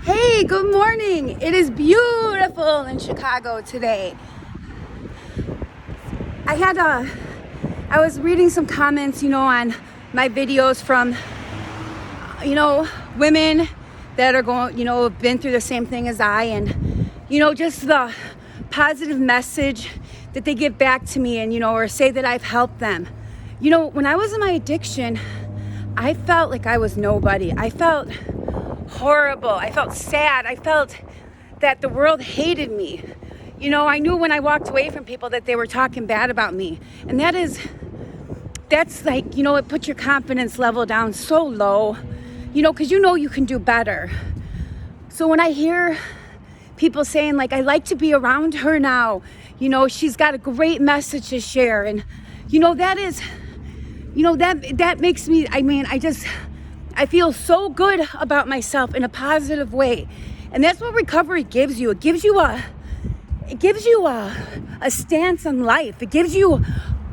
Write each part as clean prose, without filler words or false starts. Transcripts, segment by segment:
Hey, good morning. It is beautiful in Chicago today. I was reading some comments, on my videos from, women that are going, have been through the same thing as I, and, just the positive message that they give back to me and, or say that I've helped them. When I was in my addiction, I felt like I was nobody. I felt horrible. I felt sad. I felt that the world hated me. I knew when I walked away from people that they were talking bad about me. And that's like, it puts your confidence level down so low, because you can do better. So when I hear people saying like, I like to be around her now, she's got a great message to share. And, that makes me, I feel so good about myself in a positive way. And that's what recovery gives you. It gives you a stance on life. It gives you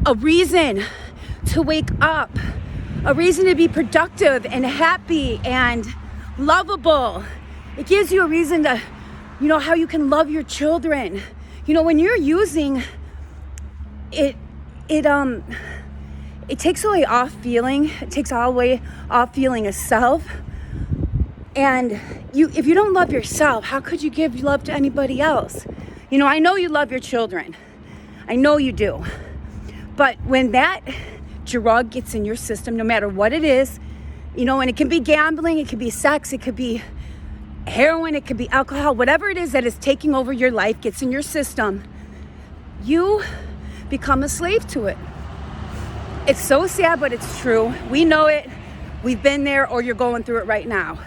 a reason to wake up, a reason to be productive and happy and lovable. It gives you a reason to, how you can love your children. When you're using it, it takes away off feeling. It takes all away off feeling of self. And if you don't love yourself, how could you give love to anybody else? I know you love your children. I know you do. But when that drug gets in your system, no matter what it is, and it can be gambling, it could be sex, it could be heroin, it could be alcohol, whatever it is that is taking over your life gets in your system, you become a slave to it. It's so sad, but it's true. We know it. We've been there, or you're going through it right now.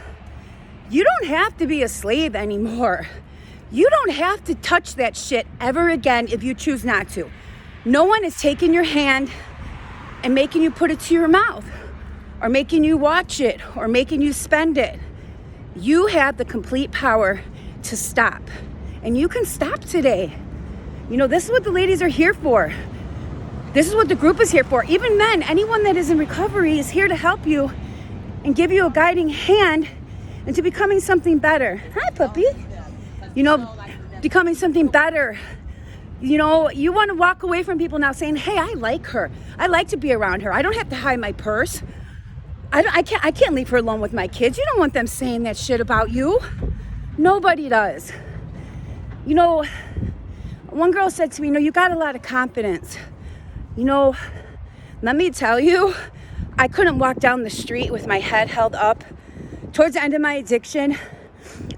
You don't have to be a slave anymore. You don't have to touch that shit ever again if you choose not to. No one is taking your hand and making you put it to your mouth, or making you watch it, or making you spend it. You have the complete power to stop. And you can stop today. This is what the ladies are here for. This is what the group is here for. Even men, anyone that is in recovery is here to help you and give you a guiding hand into becoming something better. Hi, puppy. Becoming something better. You want to walk away from people now saying, hey, I like her. I like to be around her. I don't have to hide my purse. I can't leave her alone with my kids. You don't want them saying that shit about you. Nobody does. One girl said to me, you got a lot of confidence. Let me tell you, I couldn't walk down the street with my head held up. Towards the end of my addiction,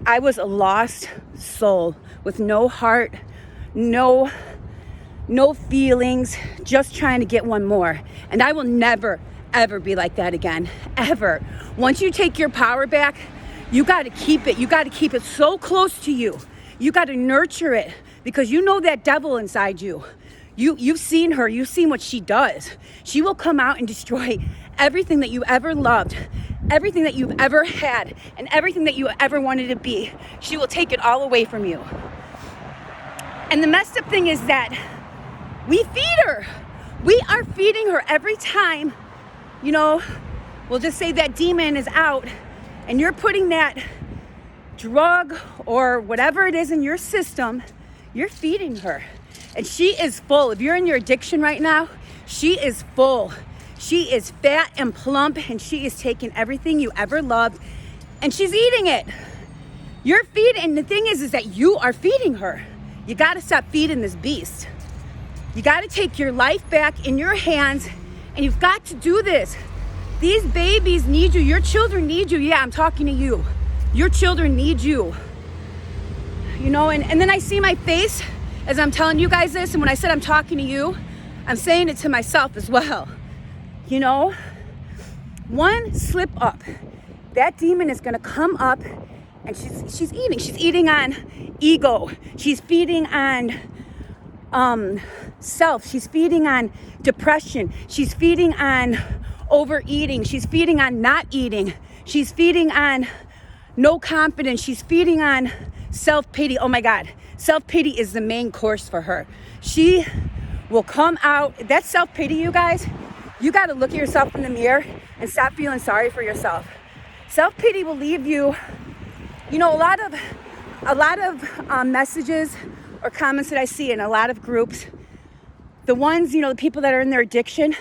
I was a lost soul with no heart, no feelings, just trying to get one more. And I will never, ever be like that again, ever. Once you take your power back, you got to keep it. You got to keep it so close to you. You got to nurture it, because you know that devil inside you. You've seen her. You've seen what she does. She will come out and destroy everything that you ever loved, everything that you've ever had, and everything that you ever wanted to be. She will take it all away from you. And the messed up thing is that we feed her. We are feeding her every time, we'll just say that demon is out and you're putting that drug or whatever it is in your system, you're feeding her. And she is full. If you're in your addiction right now, she is full. She is fat and plump, and she is taking everything you ever loved, and she's eating it. You're feeding, and the thing is that you are feeding her. You got to stop feeding this beast. You got to take your life back in your hands, and you've got to do this. These babies need you. Your children need you. Yeah, I'm talking to you. Your children need you. And then I see my face as I'm telling you guys this, and when I said I'm talking to you, I'm saying it to myself as well. One slip up, that demon is gonna come up, and she's eating. She's eating on ego. She's feeding on self. She's feeding on depression. She's feeding on overeating. She's feeding on not eating. She's feeding on no confidence. She's feeding on self-pity. Oh my God. Self-pity is the main course for her. She will come out. That's self-pity, you guys. You got to look at yourself in the mirror and stop feeling sorry for yourself. Self-pity will leave you You know, a lot of messages or comments that I see in a lot of groups, the ones, you know, the people that are in their addiction,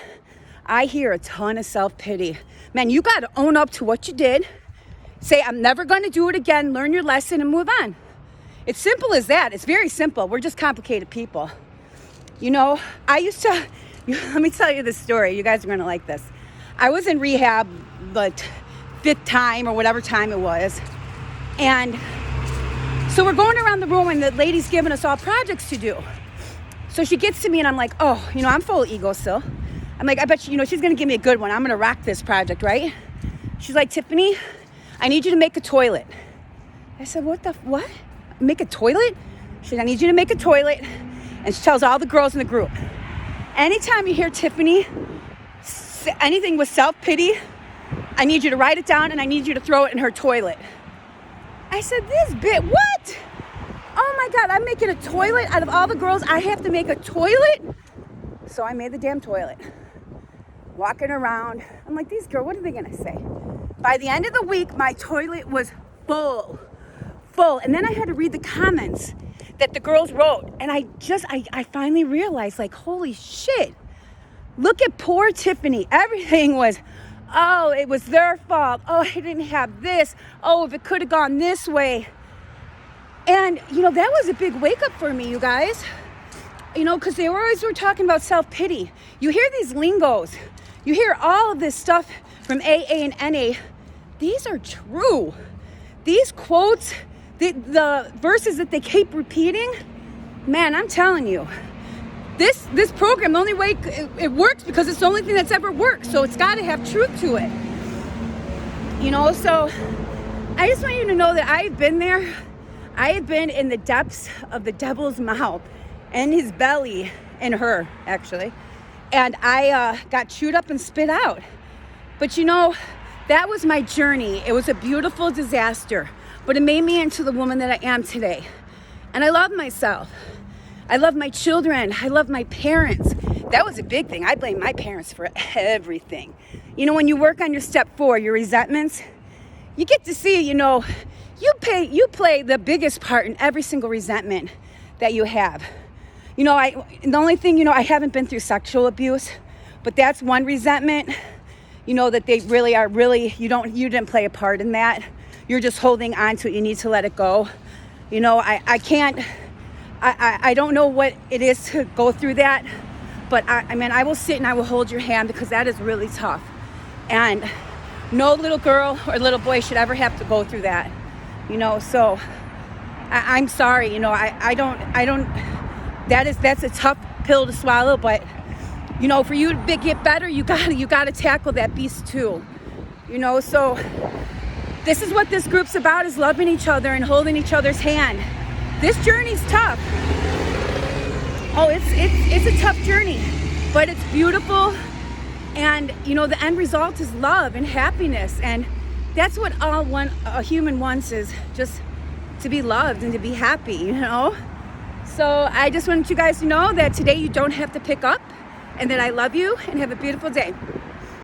I hear a ton of self-pity. Man, you got to own up to what you did. Say, I'm never going to do it again. Learn your lesson and move on. It's simple as that. It's very simple. We're just complicated people. You know, I used to, let me tell you this story. You guys are going to like this. I was in rehab the 5th time or whatever time it was. And so we're going around the room and the lady's giving us all projects to do. So she gets to me and I'm like, oh, you know, I'm full of ego still. I'm like, I bet you know, she's going to give me a good one. I'm going to rock this project, right? She's like, Tiffany, I need you to make a toilet. I said, what? Make a toilet? She said, I need you to make a toilet. And she tells all the girls in the group, anytime you hear Tiffany say anything with self-pity, I need you to write it down and I need you to throw it in her toilet. I said, what? Oh my God, I'm making a toilet out of all the girls. I have to make a toilet? So I made the damn toilet. Walking around. I'm like, these girls, what are they gonna say? By the end of the week, my toilet was full. And then I had to read the comments that the girls wrote. And I finally realized, like, holy shit. Look at poor Tiffany. Everything was, oh, it was their fault. Oh, I didn't have this. Oh, if it could have gone this way. And, you know, that was a big wake up for me, you guys. You know, because they always were talking about self-pity. You hear these lingos. You hear all of this stuff from AA and NA. These are true. These quotes, the verses that they keep repeating, man, I'm telling you, this program, the only way it works because it's the only thing that's ever worked. So it's got to have truth to it. You know, so I just want you to know that I've been there. I have been in the depths of the devil's mouth and his belly, in her, actually. And I got chewed up and spit out. But you know, that was my journey. It was a beautiful disaster, but it made me into the woman that I am today. And I love myself. I love my children. I love my parents. That was a big thing. I blame my parents for everything. You know, when you work on your step 4, your resentments, you get to see, you know, you play the biggest part in every single resentment that you have. You know, the only thing, you know, I haven't been through sexual abuse, but that's one resentment, you know, that they really are you didn't play a part in that. You're just holding on to it. You need to let it go. You know, I don't know what it is to go through that, but I mean, I will sit and I will hold your hand because that is really tough. And no little girl or little boy should ever have to go through that, you know, so I'm sorry, you know, I don't, that's a tough pill to swallow, but you know, for you to get better, you gotta tackle that beast too, you know. So this is what this group's about, is loving each other and holding each other's hand. This journey's tough. Oh, it's a tough journey, but it's beautiful. And you know, the end result is love and happiness, and that's what a human wants, is just to be loved and to be happy, you know. So I just wanted you guys to know that today you don't have to pick up, and that I love you, and have a beautiful day.